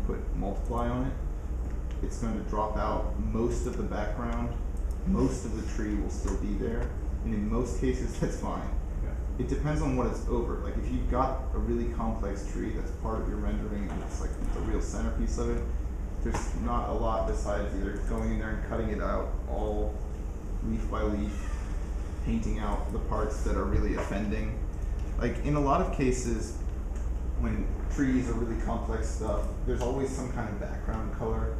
put multiply on it, it's going to drop out most of the background. Most of the tree will still be there, and in most cases that's fine. Yeah. It depends on what it's over. Like if you've got a really complex tree that's part of your rendering and it's like the real centerpiece of it, there's not a lot besides either going in there and cutting it out all leaf by leaf, painting out the parts that are really offending. Like in a lot of cases, when trees are really complex stuff, there's always some kind of background color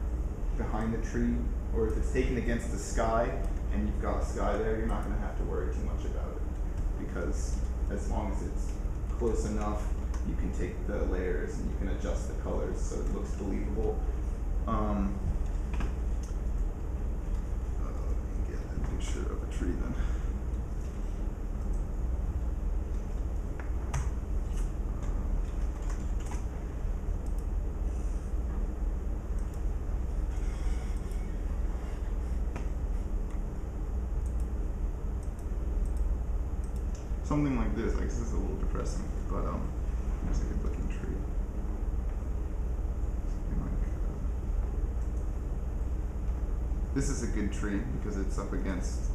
behind the tree, or if it's taken against the sky and you've got a sky there, you're not going to have to worry too much about it, because as long as it's close enough, you can take the layers and you can adjust the colors so it looks believable. Let me get a picture of a tree then. Something like this. I guess this is a little depressing, but here's a good looking tree. Something like this is a good tree because it's up against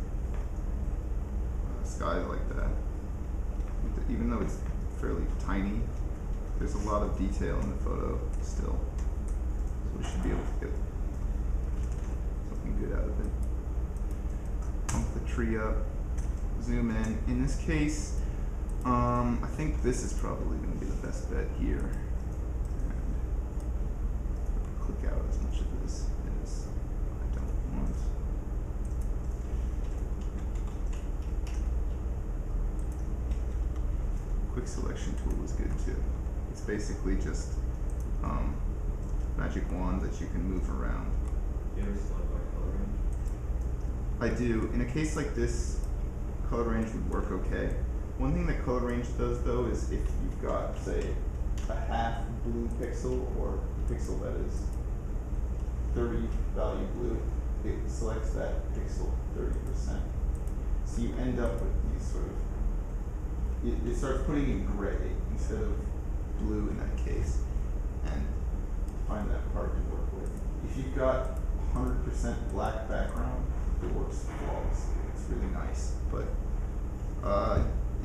sky like that. Even though it's fairly tiny, there's a lot of detail in the photo still, so we should be able to get something good out of it. Pump the tree up. Zoom in. In this case, I think this is probably going to be the best bet here. And click out as much of this as I don't want. Quick selection tool is good too. It's basically just magic wand that you can move around. You ever select by color range? I do. In a case like this, color range would work okay. One thing that color range does though is if you've got, say, a half blue pixel or a pixel that is 30 value blue, it selects that pixel 30%. So you end up with these sort of, it starts putting in gray instead of blue in that case, and find that hard to work with. If you've got 100% black background, it works flawlessly. It's really nice, but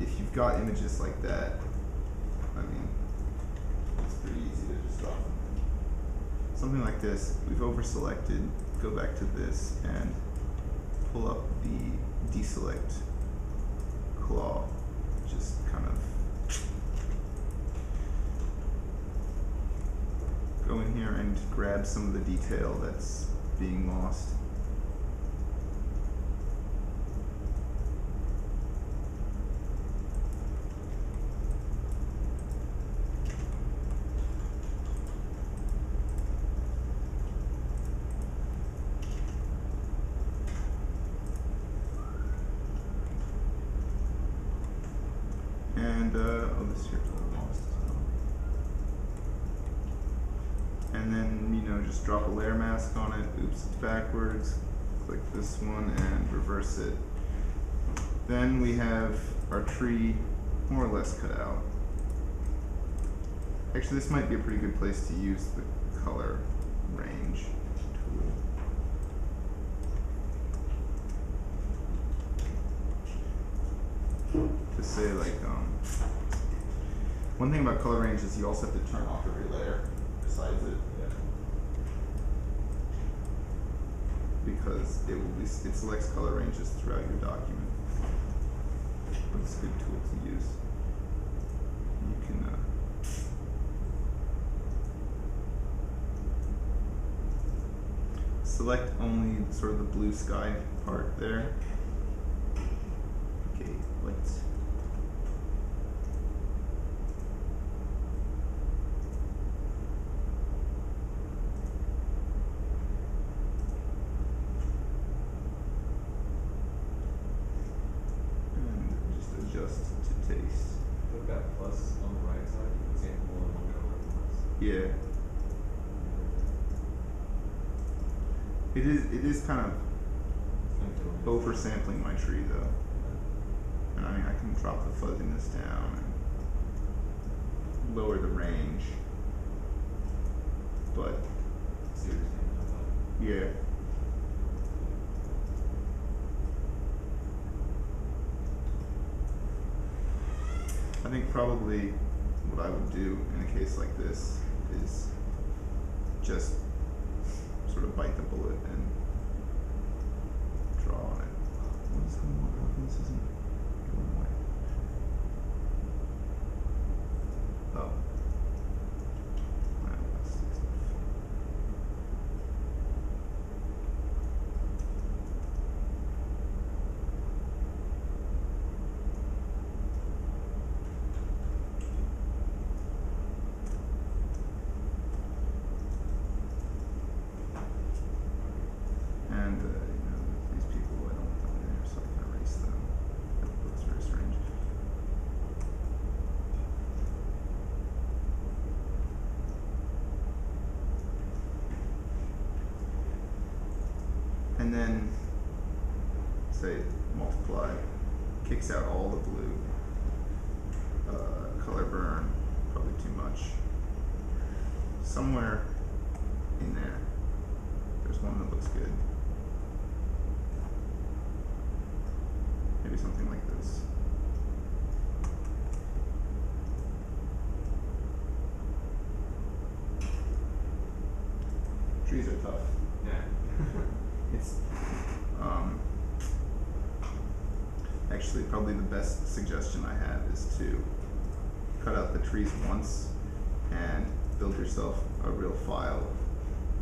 if you've got images like that, I mean, it's pretty easy to just drop them in. Something like this, we've over-selected, go back to this and pull up the deselect claw, just kind of go in here and grab some of the detail that's being lost. And oh, this here's a little lost as well. And then, you know, just drop a layer mask on it. Oops, it's backwards. Click this one and reverse it. Then we have our tree more or less cut out. Actually, this might be a pretty good place to use the color range tool. To say like, one thing about color range is you also have to turn off every layer besides it. Yeah. Because it selects color ranges throughout your document. But it's a good tool to use. You can select only sort of the blue sky part there. Okay, let's adjust to taste. Put that plus on the right side, it's more than one color at once. Yeah. It is kind of over sampling my tree though. And I mean I can drop the fuzziness down and lower the range. But think probably what I would do in a case like this is just sort of bite the bullet and draw on it. What is going on? How come this isn't going away? Oh. Wow, that's stuff. And, these people, I don't want them in there, so I can erase them. That looks very strange. And then, say, multiply, kicks out all the blue. Color burn, probably too much. Somewhere in there, there's one that looks good. Maybe something like this. Trees are tough. Yeah. It's actually probably the best suggestion I have is to cut out the trees once and build yourself a real file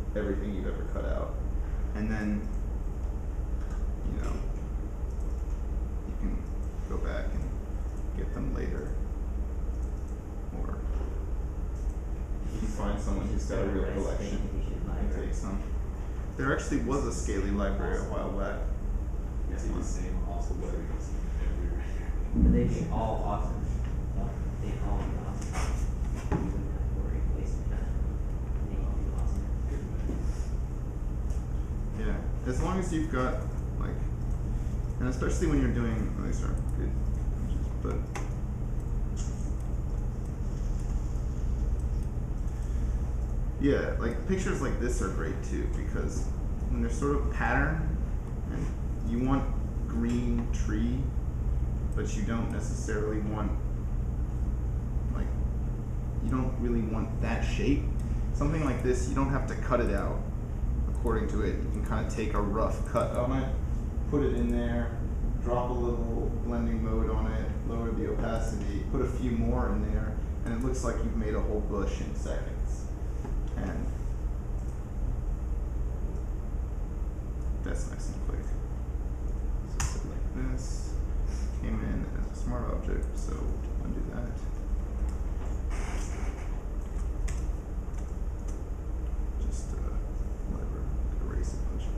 of everything you've ever cut out. And then, you can go back and get them later. Or you can find someone who's got a real collection and take some. There actually was a Scaly library a while back. Yes, the same awesome trees everywhere. But they'd be all awesome. They'd all be awesome. You wouldn't have to worry wasting time. They'd all be awesome. Yeah, as long as you've got, like, and especially when you're doing, well, these aren't good images, but yeah, like pictures like this are great too, because when they're sort of patterned and you want green tree, but you don't necessarily want, like, you don't really want that shape. Something like this, you don't have to cut it out according to it. You can kind of take a rough cut on it, put it in there, drop a little blending mode on it, lower the opacity, put a few more in there, and it looks like you've made a whole bush in seconds. And that's nice and quick. So set it like this. Came in as a smart object, so undo that. Just whatever, erase a bunch of it.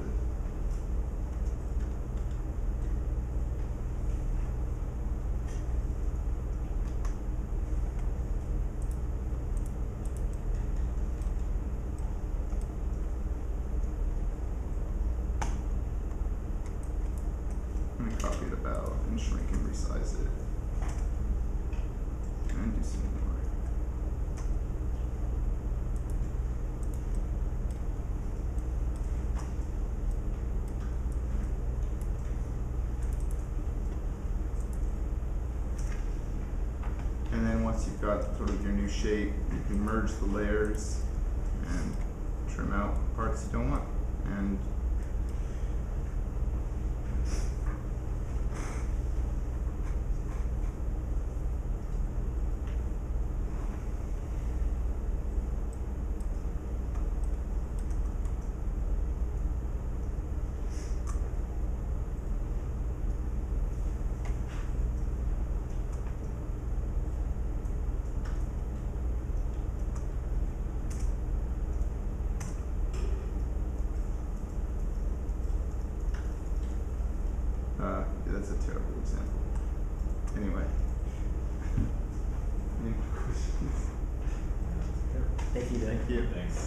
I'm gonna copy it about and shrink and resize it. And do some more. And then once you've got sort of your new shape, you can merge the layers and trim out parts you don't want. And yeah, that's a terrible example. Anyway. Any more questions? Thank you, Doug. Thank you. Thanks.